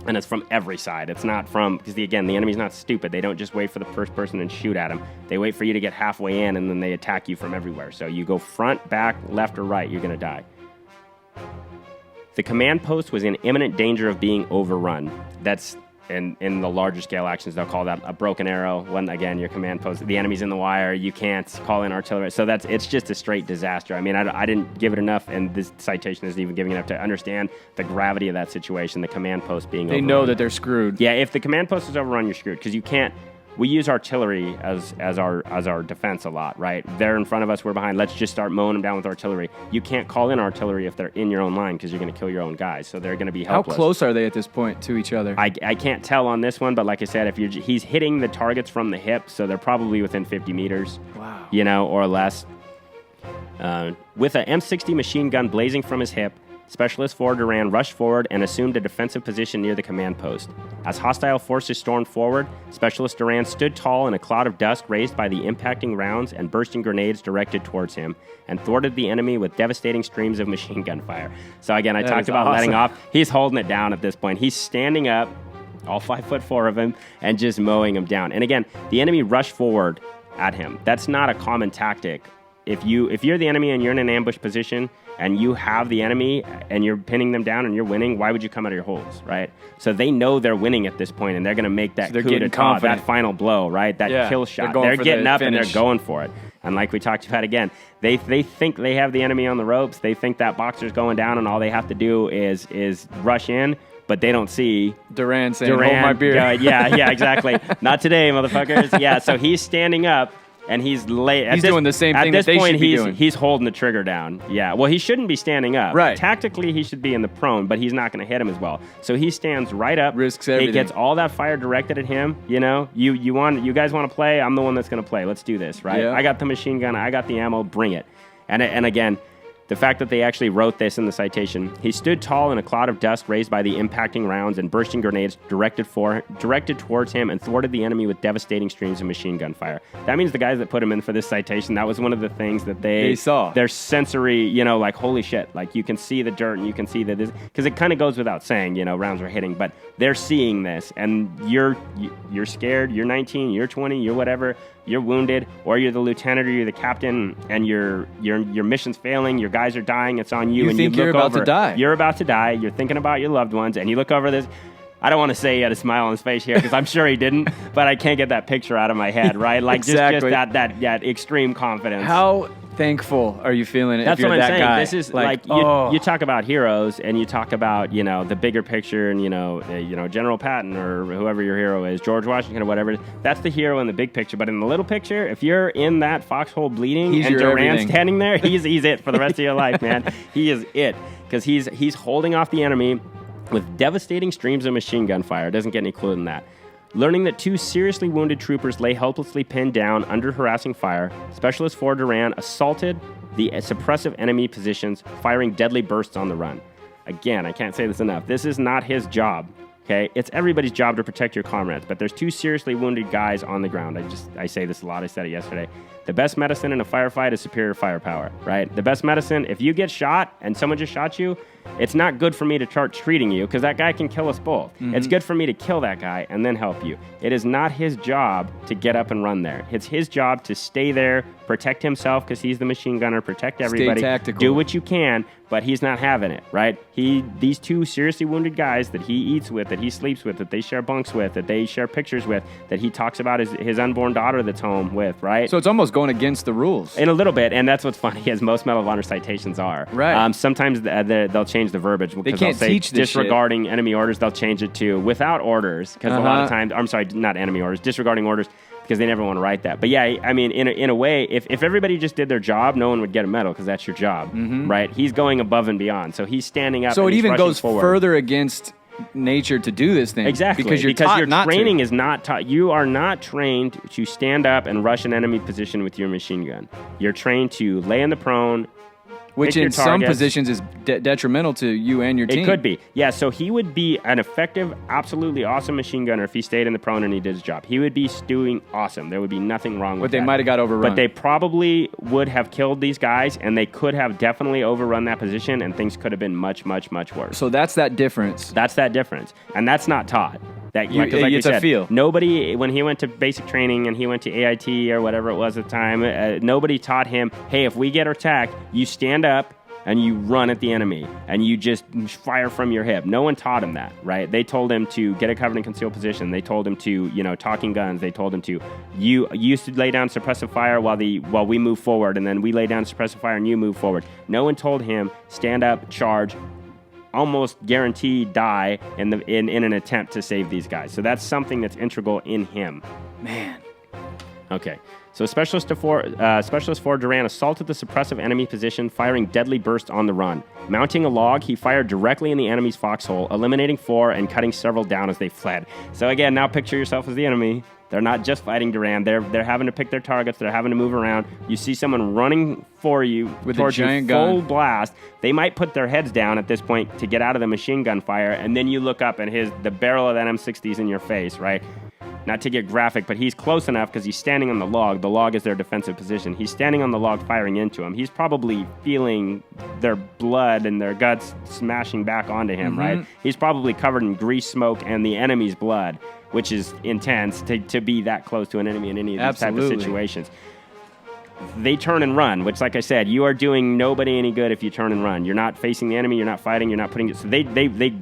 B: And it's from every side. It's not from, because the enemy's not stupid. They don't just wait for the first person and shoot at him. They wait for you to get halfway in, and then they attack you from everywhere. So you go front, back, left, or right, you're going to die. The command post was in imminent danger of being overrun. That's, in the larger scale actions, they'll call that a broken arrow. When, again, your command post, the enemy's in the wire, you can't call in artillery. So it's just a straight disaster. I mean, I didn't give it enough, and this citation isn't even giving enough to understand the gravity of that situation, the command post being overrun.
A: They know that they're screwed.
B: Yeah, if the command post is overrun, you're screwed, because you can't... We use artillery as our defense a lot, right? They're in front of us, we're behind. Let's just start mowing them down with artillery. You can't call in artillery if they're in your own line, because you're going to kill your own guys. So they're going to be helpless.
A: How close are they at this point to each other?
B: I can't tell on this one, but like I said, he's hitting the targets from the hip, so they're probably within 50 meters.
A: Wow.
B: Or less. With an M60 machine gun blazing from his hip, Specialist 4 Duran rushed forward and assumed a defensive position near the command post. As hostile forces stormed forward, Specialist Duran stood tall in a cloud of dust raised by the impacting rounds and bursting grenades directed towards him, and thwarted the enemy with devastating streams of machine gun fire. So again, I talked about letting off. He's holding it down at this point. He's standing up, all 5'4" of him, and just mowing him down. And again, the enemy rushed forward at him. That's not a common tactic. If you're the enemy and you're in an ambush position and you have the enemy and you're pinning them down and you're winning, why would you come out of your holes, right? So they know they're winning at this point, and they're going to make that coup d'etat, that final blow, right? That kill shot. They're getting up and they're going for it. And like we talked about again, they think they have the enemy on the ropes. They think that boxer's going down, and all they have to do is rush in. But they don't see
A: Duran saying, hold my beer.
B: Yeah, exactly. Not today, motherfuckers. Yeah, so he's standing up. And he's late.
A: He's doing the same thing that they should be doing.
B: He's holding the trigger down. Yeah. Well, he shouldn't be standing up.
A: Right.
B: Tactically, he should be in the prone, but he's not going to hit him as well. So he stands right up.
A: Risks everything.
B: He gets all that fire directed at him. You know, you guys want to play? I'm the one that's going to play. Let's do this, right?
A: Yeah.
B: I got the machine gun. I got the ammo. Bring it. And again, the fact that they actually wrote this in the citation, he stood tall in a cloud of dust raised by the impacting rounds and bursting grenades directed towards him and thwarted the enemy with devastating streams of machine gun fire. That means the guys that put him in for this citation, that was one of the things that they
A: saw.
B: Their sensory, you know, like, holy shit, like you can see the dirt and you can see that this, because it kind of goes without saying, you know, rounds are hitting, but they're seeing this and you're scared, you're 19, you're 20, you're whatever, you're wounded, or you're the lieutenant or you're the captain and your mission's failing, your guys are dying, it's on you, and
A: think
B: you look
A: you're
B: over,
A: about to die.
B: You're about to die, you're thinking about your loved ones, and you look over this. I don't want to say he had a smile on his face here because I'm sure he didn't, but I can't get that picture out of my head, right? Like
A: exactly.
B: just that extreme confidence.
A: How thankful are you feeling
B: That's
A: if you're
B: what I'm
A: that
B: saying.
A: guy?
B: This is like you talk about heroes and you talk about, you know, the bigger picture and, you know, General Patton or whoever your hero is, George Washington or whatever. That's the hero in the big picture. But in the little picture, if you're in that foxhole bleeding and Duran's standing there, he's it for the rest of your life, man. He is it because he's holding off the enemy with devastating streams of machine gun fire. It doesn't get any cooler than that. Learning that 2 seriously wounded troopers lay helplessly pinned down under harassing fire, Specialist 4 Duran assaulted the suppressive enemy positions, firing deadly bursts on the run. Again, I can't say this enough. This is not his job, okay? It's everybody's job to protect your comrades, but there's 2 seriously wounded guys on the ground. I say this a lot. I said it yesterday. The best medicine in a firefight is superior firepower, right? The best medicine, if you get shot and someone just shot you, it's not good for me to start treating you because that guy can kill us both. Mm-hmm. It's good for me to kill that guy and then help you. It is not his job to get up and run there. It's his job to stay there, protect himself because he's the machine gunner, protect everybody.
A: Stay tactical.
B: Do what you can, but he's not having it, right? These 2 seriously wounded guys that he eats with, that he sleeps with, that they share bunks with, that they share pictures with, that he talks about his unborn daughter that's home with, right?
A: So it's almost going against the rules.
B: In a little bit, and that's what's funny, as most Medal of Honor citations are.
A: Right.
B: Sometimes they'll change the verbiage.
A: They can't teach this
B: disregarding enemy orders, they'll change it to without orders, because a lot of times, I'm sorry, not enemy orders, disregarding orders, because they never want to write that. But yeah, I mean, in a way, if everybody just did their job, no one would get a medal, because that's your job, right? He's going above and beyond, so he's standing up.
A: So
B: and
A: it even goes
B: forward.
A: further against nature to do this thing.
B: Exactly.
A: Because your
B: training is not taught. You are not trained to stand up and rush an enemy position with your machine gun. You're trained to lay in the prone,
A: which in some positions is detrimental to you and your team.
B: It could be. Yeah, so he would be an effective, absolutely awesome machine gunner if he stayed in the prone and he did his job. He would be doing awesome. There would be nothing wrong with that.
A: But they might have got overrun.
B: But they probably would have killed these guys, and they could have definitely overrun that position, and things could have been much, much, much worse.
A: So that's that difference.
B: That's that difference. And that's not taught. Like
A: it's a feel.
B: Nobody, when he went to basic training and he went to AIT or whatever it was at the time, nobody taught him, hey, if we get attacked, you stand up and you run at the enemy and you just fire from your hip. No one taught him that, right? They told him to get a covered and concealed position. They told him to, talking guns. They told him to, you used to lay down suppressive fire while we move forward, and then we lay down suppressive fire and you move forward. No one told him, stand up, charge, almost guaranteed die in an attempt to save these guys. So that's something that's integral in him.
A: Man.
B: Okay. So Specialist 4 Duran assaulted the suppressive enemy position, firing deadly bursts on the run. Mounting a log, he fired directly in the enemy's foxhole, eliminating 4 and cutting several down as they fled. So again, now picture yourself as the enemy. They're not just fighting Duran. They're having to pick their targets. They're having to move around. You see someone running for you
A: with
B: towards
A: a giant
B: full
A: gun.
B: blast. They might put their heads down at this point to get out of the machine gun fire, and then you look up and the barrel of that M60 is in your face, right? Not to get graphic, but he's close enough because he's standing on the log. The log is their defensive position. He's standing on the log firing into him. He's probably feeling their blood and their guts smashing back onto him, right? He's probably covered in grease smoke and the enemy's blood, which is intense to be that close to an enemy in any of these type of situations. they turn and run, which, like I said, you are doing nobody any good if you turn and run. You're not facing the enemy. You're not fighting. You're not putting it. So they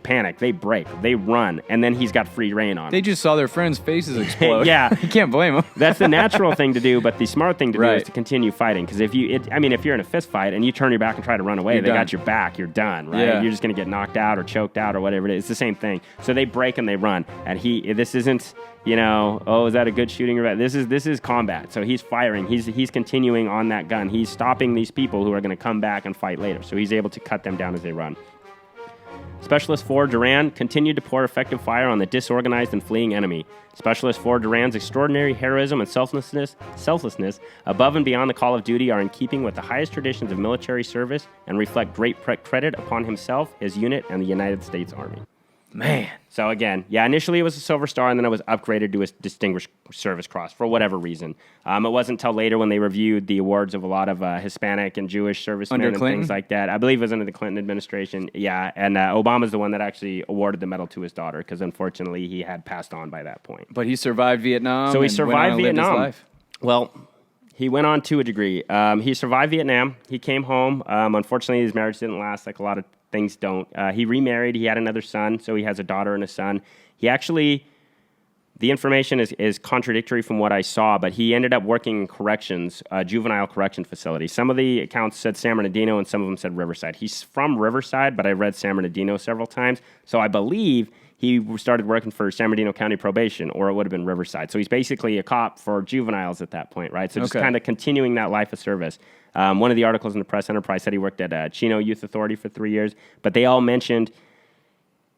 B: panic. They break. They run. And then he's got free reign on
A: They just saw their friends' faces explode.
B: Yeah.
A: You can't blame them.
B: That's the natural thing to do, but the smart thing to do is to continue fighting. Because if you're in a fist fight and you turn your back and try to run away, they got your back. You're done, right? Yeah. You're just going to get knocked out or choked out or whatever it is. It's the same thing. So they break and they run. And this isn't, is that a good shooting? This is combat. So he's firing. He's continuing on that gun. He's stopping these people who are going to come back and fight later. So he's able to cut them down as they run. Specialist 4 Duran continued to pour effective fire on the disorganized and fleeing enemy. Specialist 4 Duran's extraordinary heroism and selflessness above and beyond the call of duty are in keeping with the highest traditions of military service and reflect great credit upon himself, his unit, and the United States Army.
A: Man.
B: So again, initially it was a Silver Star, and then it was upgraded to a Distinguished Service Cross for whatever reason. It wasn't until later when they reviewed the awards of a lot of Hispanic and Jewish servicemen and things like that. I believe it was under the Clinton administration. Yeah, and Obama's the one that actually awarded the medal to his daughter because unfortunately he had passed on by that point.
A: But he survived Vietnam.
B: So he survived Vietnam.
A: His life.
B: Well, he went on to a degree. He survived Vietnam. He came home. Unfortunately, his marriage didn't last like a lot of things don't. He remarried. He had another son, so he has a daughter and a son. He actually, the information is contradictory from what I saw, but he ended up working in corrections, juvenile correction facility. Some of the accounts said San Bernardino, and some of them said Riverside. He's from Riverside, but I read San Bernardino several times, so I believe he started working for San Bernardino County Probation, or it would have been Riverside. So he's basically a cop for juveniles at that point, right? So just kind of continuing that life of service. One of the articles in the Press Enterprise said he worked at Chino Youth Authority for 3 years, but they all mentioned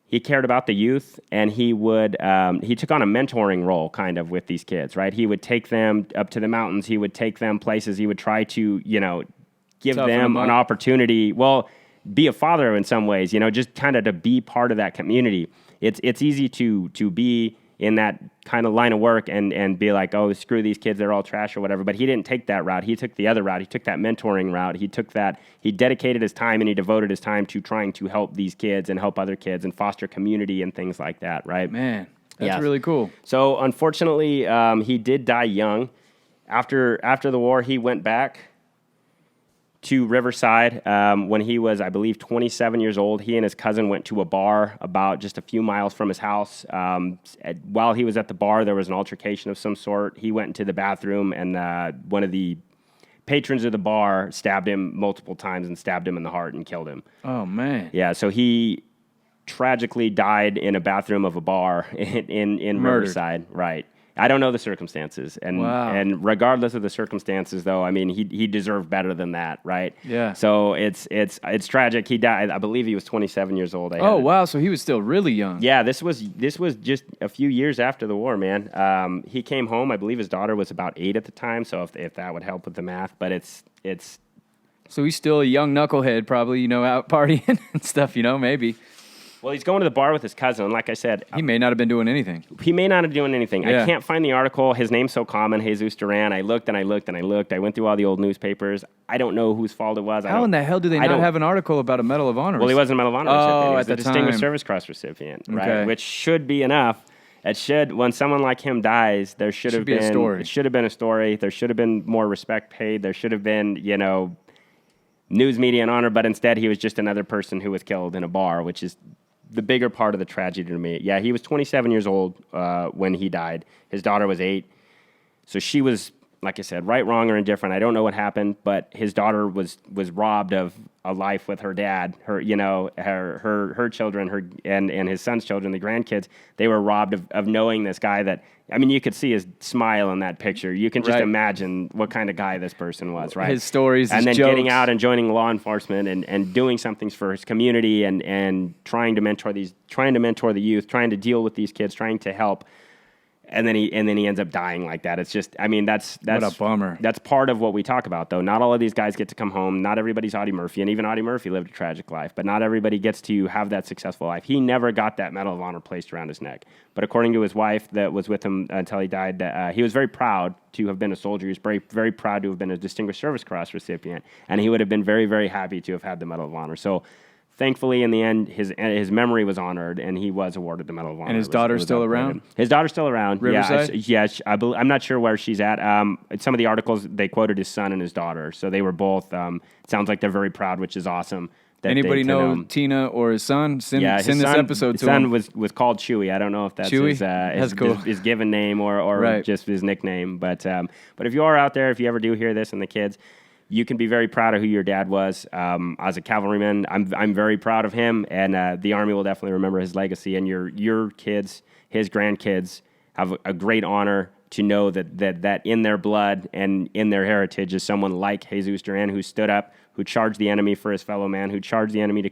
B: he cared about the youth, and he took on a mentoring role kind of with these kids, right? He would take them up to the mountains. He would take them places. He would try to, give them an opportunity. Well, be a father in some ways, just kind of to be part of that community. It's easy to be in that kind of line of work and be like, oh, screw these kids, they're all trash or whatever. But he didn't take that route. He took the other route. He took that mentoring route. He dedicated his time and he devoted his time to trying to help these kids and help other kids and foster community and things like that, right?
A: Man, that's really cool.
B: So unfortunately, he did die young. After the war, he went back to Riverside when he was, I believe, 27 years old. He and his cousin went to a bar about just a few miles from his house. While he was at the bar, there was an altercation of some sort. He went into the bathroom, and one of the patrons of the bar stabbed him multiple times and stabbed him in the heart and killed him.
A: Oh, man.
B: Yeah, so he tragically died in a bathroom of a bar in Riverside. Right. I don't know the circumstances, and regardless of the circumstances, though, I mean, he deserved better than that, right?
A: Yeah.
B: So it's tragic. He died. I believe he was 27 years old.
A: Wow! So he was still really young.
B: Yeah. This was just a few years after the war, man. He came home. I believe his daughter was about 8 at the time. So if that would help with the math, but it's.
A: So he's still a young knucklehead, probably, out partying and stuff, maybe.
B: Well, he's going to the bar with his cousin, and like I said...
A: He may not have been doing anything.
B: He may not have been doing anything.
A: Yeah.
B: I can't find the article. His name's so common, Jesus Duran. I looked and I looked and I looked. I went through all the old newspapers. I don't know whose fault it was.
A: How in the hell do they not have an article about a Medal of Honor?
B: Well, he wasn't a Medal of Honor recipient. He was
A: a
B: Distinguished Service Cross recipient, right? Which should be enough. When someone like him dies, there should have been a story. It should have been a story. There should have been more respect paid. There should have been, news media and honor, but instead he was just another person who was killed in a bar, which is the bigger part of the tragedy to me. Yeah, he was 27 years old when he died. His daughter was 8. So she was, like I said, right, wrong, or indifferent. I don't know what happened, but his daughter was robbed of a life with her dad. Her children, and his son's children, the grandkids. They were robbed of knowing this guy that. I mean, you could see his smile in that picture. You can just imagine what kind of guy this person was, right?
A: His stories,
B: and
A: his
B: then
A: jokes.
B: Getting out and joining law enforcement and doing something for his community and trying to mentor the youth, trying to deal with these kids, trying to help. And then he ends up dying like that. It's just, I mean, that's
A: what a bummer.
B: That's part of what we talk about, though. Not all of these guys get to come home. Not everybody's Audie Murphy, and even Audie Murphy lived a tragic life. But not everybody gets to have that successful life. He never got that Medal of Honor placed around his neck. But according to his wife, that was with him until he died, he was very proud to have been a soldier. He was very, very proud to have been a Distinguished Service Cross recipient, and he would have been very, very happy to have had the Medal of Honor. So thankfully, in the end, his memory was honored, and he was awarded the Medal of Honor.
A: And his daughter's still around?
B: His daughter's still around.
A: Riverside?
B: I'm not sure where she's at. Some of the articles, they quoted his son and his daughter. So they were both, it sounds like they're very proud, which is awesome.
A: Anybody know Tina or his son? Send this episode to him.
B: His son was called Chewy. I don't know if that's his given name or just his nickname. But if you are out there, if you ever do hear this and the kids, you can be very proud of who your dad was. As a cavalryman, I'm very proud of him, and the Army will definitely remember his legacy. And your kids, his grandkids, have a great honor to know that in their blood and in their heritage is someone like Jesus Duran, who stood up, who charged the enemy for his fellow man, who charged the enemy to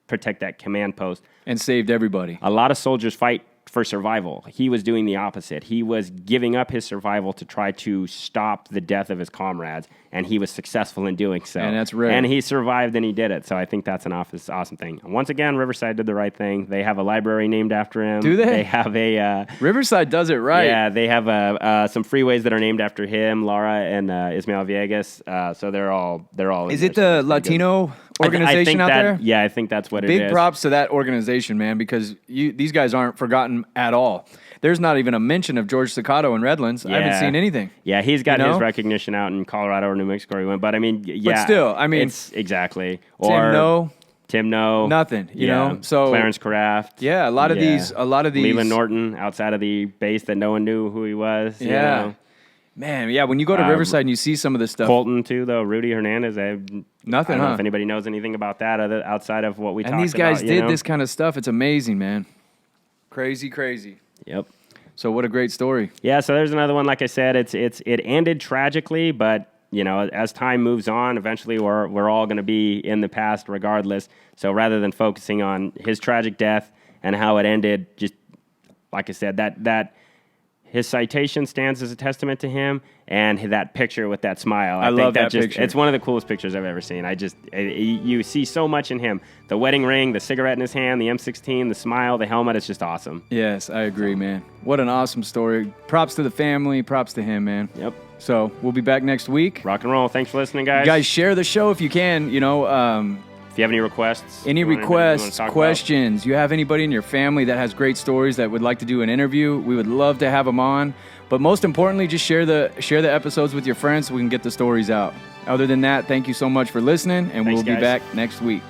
B: protect that command post.
A: And saved everybody.
B: A lot of soldiers fight for survival. He was doing the opposite. He was giving up his survival to try to stop the death of his comrades, and he was successful in doing so.
A: And that's rare.
B: And he survived, and he did it. So I think that's an awesome thing. And once again, Riverside did the right thing. They have a library named after him.
A: Do they?
B: They have a...
A: Riverside does it right.
B: Yeah, they have some freeways that are named after him, Laura and Ismael Villegas. So they're all...
A: Is it the Latino organization out there?
B: Yeah, I think that's what it is.
A: Big props to that organization, man, because these guys aren't forgotten at all. There's not even a mention of George Cicato in Redlands. Yeah. I haven't seen anything.
B: Yeah, he's got his recognition out in Colorado or New Mexico. He went, but I mean, yeah.
A: But still, I mean,
B: it's exactly.
A: Tim No, nothing. You know,
B: so Clarence Craft.
A: Yeah, a lot of these.
B: Leland Norton outside of the base that no one knew who he was.
A: Yeah.
B: You know?
A: Man, yeah, when you go to Riverside and you see some of this stuff.
B: Colton, too, though. Rudy Hernandez. Nothing, I don't know if anybody knows anything about that outside of what we talked about.
A: And these guys did this kind of stuff. It's amazing, man. Crazy.
B: Yep.
A: So what a great story.
B: Yeah, so there's another one. Like I said, it ended tragically, but, you know, as time moves on, eventually we're all going to be in the past regardless. So rather than focusing on his tragic death and how it ended, just like I said, that his citation stands as a testament to him, and that picture with that smile.
A: I love that picture.
B: It's one of the coolest pictures I've ever seen. You see so much in him. The wedding ring, the cigarette in his hand, the M16, the smile, the helmet. It's just awesome.
A: Yes, I agree, man. What an awesome story. Props to the family. Props to him, man.
B: Yep.
A: So we'll be back next week.
B: Rock and roll. Thanks for listening, guys.
A: You guys, share the show if you can. You know,
B: if you have any requests,
A: questions, you have anybody in your family that has great stories that would like to do an interview, we would love to have them on. But most importantly, just share the episodes with your friends so we can get the stories out. Other than that, thank you so much for listening, and we'll be back next week.